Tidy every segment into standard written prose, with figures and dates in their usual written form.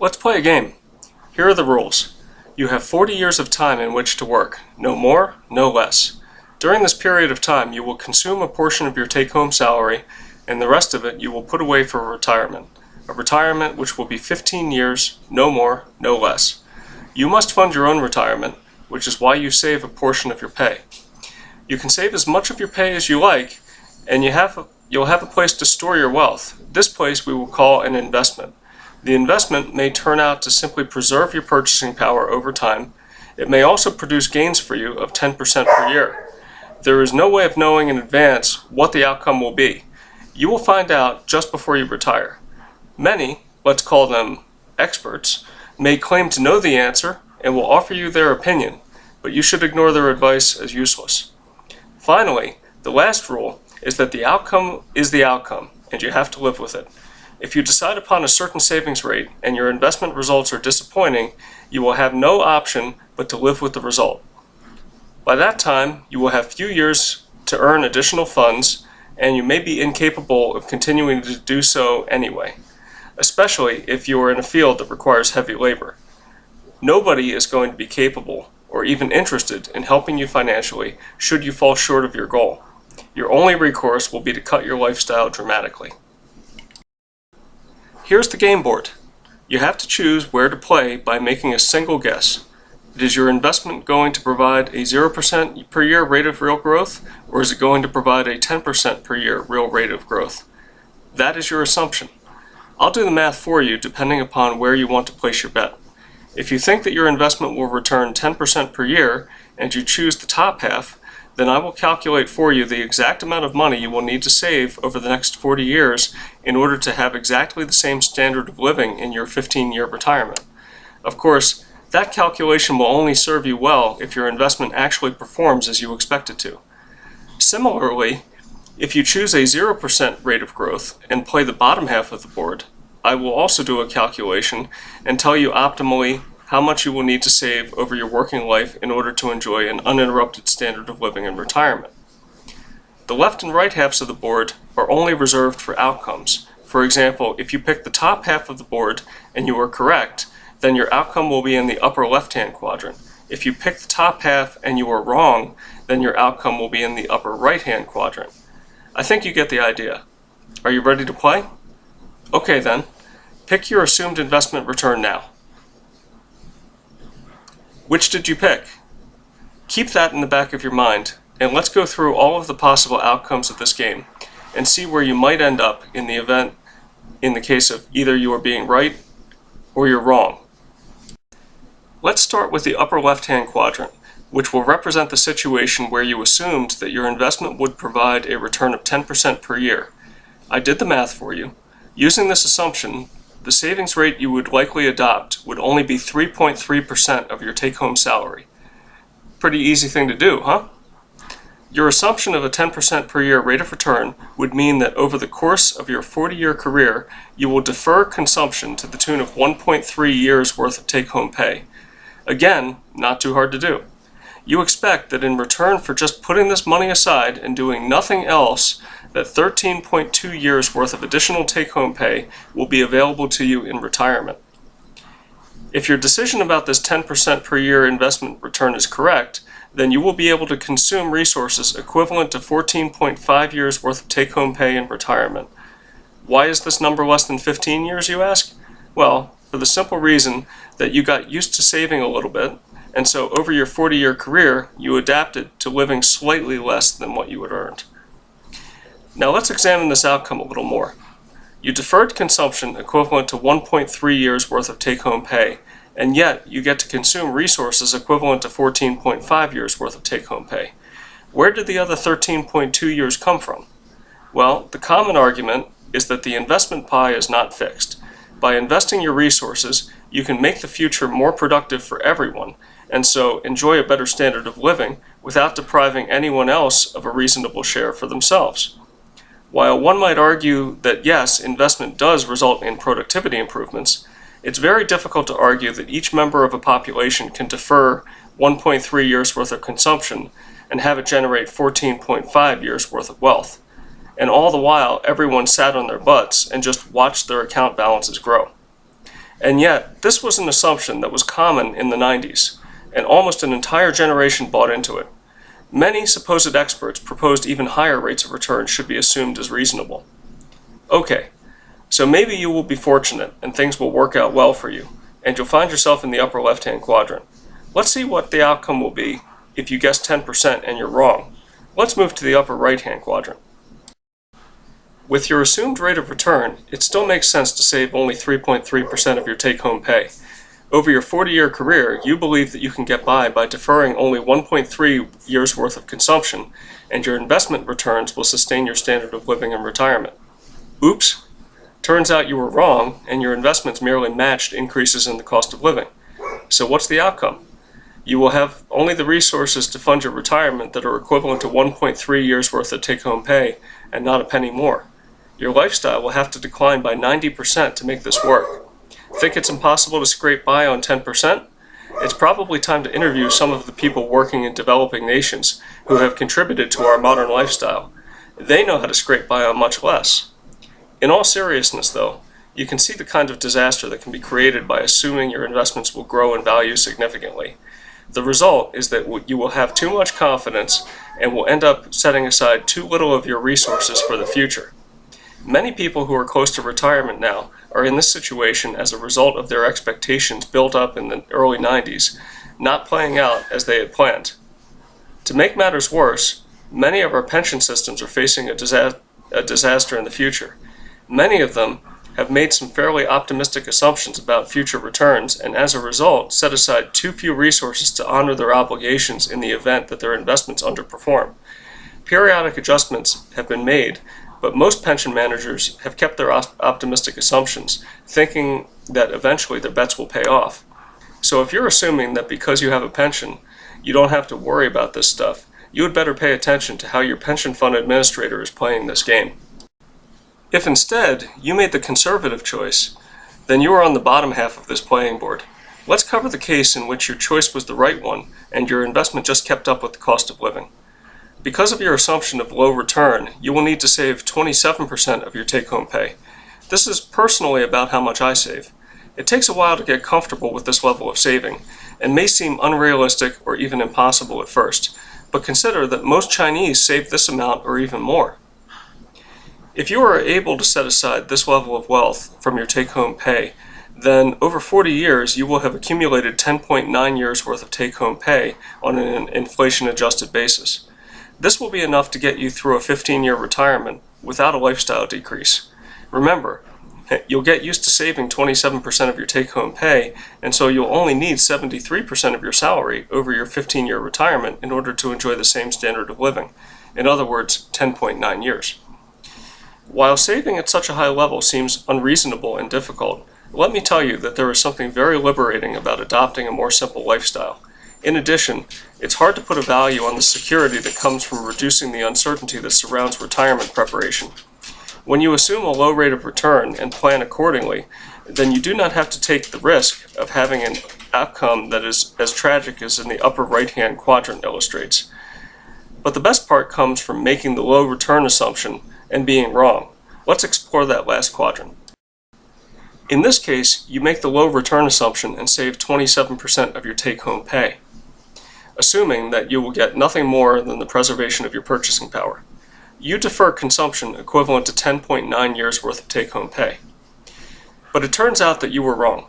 Let's play a game. Here are the rules. You have 40 years of time in which to work, no more, no less. During this period of time, you will consume a portion of your take-home salary, and the rest of it you will put away for retirement. A retirement which will be 15 years, no more, no less. You must fund your own retirement, which is why you save a portion of your pay. You can save as much of your pay as you like, and you'll have a place to store your wealth. This place we will call an investment. The investment may turn out to simply preserve your purchasing power over time. It may also produce gains for you of 10% per year. There is no way of knowing in advance what the outcome will be. You will find out just before you retire. Many, let's call them experts, may claim to know the answer and will offer you their opinion, but you should ignore their advice as useless. Finally, the last rule is that the outcome is the outcome, and you have to live with it. If you decide upon a certain savings rate and your investment results are disappointing, you will have no option but to live with the result. By that time, you will have few years to earn additional funds, and you may be incapable of continuing to do so anyway, especially if you are in a field that requires heavy labor. Nobody is going to be capable or even interested in helping you financially should you fall short of your goal. Your only recourse will be to cut your lifestyle dramatically. Here's the game board. You have to choose where to play by making a single guess. Is your investment going to provide a 0% per year rate of real growth, or is it going to provide a 10% per year real rate of growth? That is your assumption. I'll do the math for you depending upon where you want to place your bet. If you think that your investment will return 10% per year and you choose the top half, then I will calculate for you the exact amount of money you will need to save over the next 40 years in order to have exactly the same standard of living in your 15-year retirement. Of course, that calculation will only serve you well if your investment actually performs as you expect it to. Similarly, if you choose a 0% rate of growth and play the bottom half of the board, I will also do a calculation and tell you optimally how much you will need to save over your working life in order to enjoy an uninterrupted standard of living in retirement. The left and right halves of the board are only reserved for outcomes. For example, if you pick the top half of the board and you are correct, then your outcome will be in the upper left-hand quadrant. If you pick the top half and you are wrong, then your outcome will be in the upper right-hand quadrant. I think you get the idea. Are you ready to play? Okay then, pick your assumed investment return now. Which did you pick? Keep that in the back of your mind, and let's go through all of the possible outcomes of this game and see where you might end up in the case of either you are being right or you're wrong. Let's start with the upper left-hand quadrant, which will represent the situation where you assumed that your investment would provide a return of 10% per year. I did the math for you. Using this assumption, the savings rate you would likely adopt would only be 3.3% of your take-home salary. Pretty easy thing to do, huh? Your assumption of a 10% per year rate of return would mean that over the course of your 40-year career, you will defer consumption to the tune of 1.3 years worth of take-home pay. Again, not too hard to do. You expect that in return for just putting this money aside and doing nothing else, that 13.2 years worth of additional take-home pay will be available to you in retirement. If your decision about this 10% per year investment return is correct, then you will be able to consume resources equivalent to 14.5 years worth of take-home pay in retirement. Why is this number less than 15 years, you ask? Well, for the simple reason that you got used to saving a little bit, and so over your 40-year career, you adapted to living slightly less than what you had earned. Now let's examine this outcome a little more. You deferred consumption equivalent to 1.3 years worth of take-home pay, and yet you get to consume resources equivalent to 14.5 years worth of take-home pay. Where did the other 13.2 years come from? Well, the common argument is that the investment pie is not fixed. By investing your resources, you can make the future more productive for everyone, and so enjoy a better standard of living without depriving anyone else of a reasonable share for themselves. While one might argue that yes, investment does result in productivity improvements, it's very difficult to argue that each member of a population can defer 1.3 years worth of consumption and have it generate 14.5 years worth of wealth. And all the while, everyone sat on their butts and just watched their account balances grow. And yet, this was an assumption that was common in the 90s, and almost an entire generation bought into it. Many supposed experts proposed even higher rates of return should be assumed as reasonable. Okay, so maybe you will be fortunate and things will work out well for you, and you'll find yourself in the upper left-hand quadrant. Let's see what the outcome will be if you guess 10% and you're wrong. Let's move to the upper right-hand quadrant. With your assumed rate of return, it still makes sense to save only 3.3% of your take-home pay. Over your 40-year career, you believe that you can get by deferring only 1.3 years' worth of consumption, and your investment returns will sustain your standard of living in retirement. Oops! Turns out you were wrong, and your investments merely matched increases in the cost of living. So what's the outcome? You will have only the resources to fund your retirement that are equivalent to 1.3 years' worth of take-home pay, and not a penny more. Your lifestyle will have to decline by 90% to make this work. Think it's impossible to scrape by on 10%? It's probably time to interview some of the people working in developing nations who have contributed to our modern lifestyle. They know how to scrape by on much less. In all seriousness, though, you can see the kind of disaster that can be created by assuming your investments will grow in value significantly. The result is that you will have too much confidence and will end up setting aside too little of your resources for the future. Many people who are close to retirement now are in this situation as a result of their expectations built up in the early 90s, not playing out as they had planned. To make matters worse, many of our pension systems are facing a disaster in the future. Many of them have made some fairly optimistic assumptions about future returns and as a result set aside too few resources to honor their obligations in the event that their investments underperform. Periodic adjustments have been made, but most pension managers have kept their optimistic assumptions, thinking that eventually their bets will pay off. So if you're assuming that because you have a pension, you don't have to worry about this stuff, you would better pay attention to how your pension fund administrator is playing this game. If instead you made the conservative choice, then you are on the bottom half of this playing board. Let's cover the case in which your choice was the right one and your investment just kept up with the cost of living. Because of your assumption of low return, you will need to save 27% of your take-home pay. This is personally about how much I save. It takes a while to get comfortable with this level of saving, and may seem unrealistic or even impossible at first, but consider that most Chinese save this amount or even more. If you are able to set aside this level of wealth from your take-home pay, then over 40 years you will have accumulated 10.9 years worth of take-home pay on an inflation-adjusted basis. This will be enough to get you through a 15-year retirement without a lifestyle decrease. Remember, you'll get used to saving 27% of your take-home pay, and so you'll only need 73% of your salary over your 15-year retirement in order to enjoy the same standard of living. In other words, 10.9 years. While saving at such a high level seems unreasonable and difficult, let me tell you that there is something very liberating about adopting a more simple lifestyle. In addition, it's hard to put a value on the security that comes from reducing the uncertainty that surrounds retirement preparation. When you assume a low rate of return and plan accordingly, then you do not have to take the risk of having an outcome that is as tragic as in the upper right-hand quadrant illustrates. But the best part comes from making the low return assumption and being wrong. Let's explore that last quadrant. In this case, you make the low return assumption and save 27% of your take-home pay, assuming that you will get nothing more than the preservation of your purchasing power. You defer consumption equivalent to 10.9 years worth of take-home pay. But it turns out that you were wrong.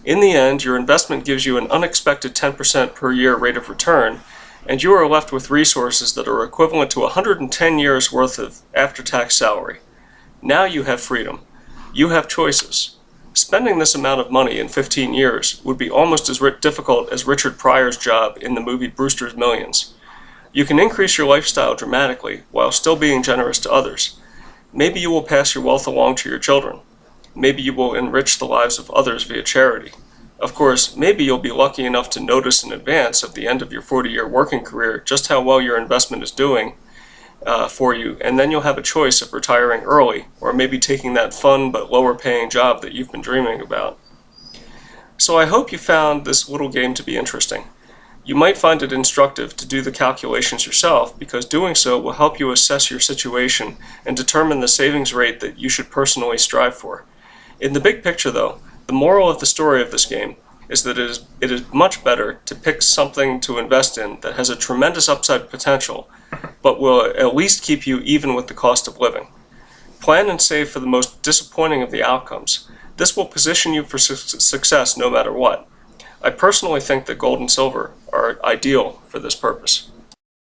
In the end, your investment gives you an unexpected 10% per year rate of return, and you are left with resources that are equivalent to 110 years worth of after-tax salary. Now you have freedom. You have choices. Spending this amount of money in 15 years would be almost as difficult as Richard Pryor's job in the movie Brewster's Millions. You can increase your lifestyle dramatically while still being generous to others. Maybe you will pass your wealth along to your children. Maybe you will enrich the lives of others via charity. Of course, maybe you'll be lucky enough to notice in advance at the end of your 40-year working career just how well your investment is doing for you, and then you'll have a choice of retiring early or maybe taking that fun but lower paying job that you've been dreaming about. So I hope you found this little game to be interesting. You might find it instructive to do the calculations yourself because doing so will help you assess your situation and determine the savings rate that you should personally strive for. In the big picture though, The moral of the story of this game is that it is much better to pick something to invest in that has a tremendous upside potential, but will at least keep you even with the cost of living. Plan and save for the most disappointing of the outcomes. This will position you for success no matter what. I personally think that gold and silver are ideal for this purpose.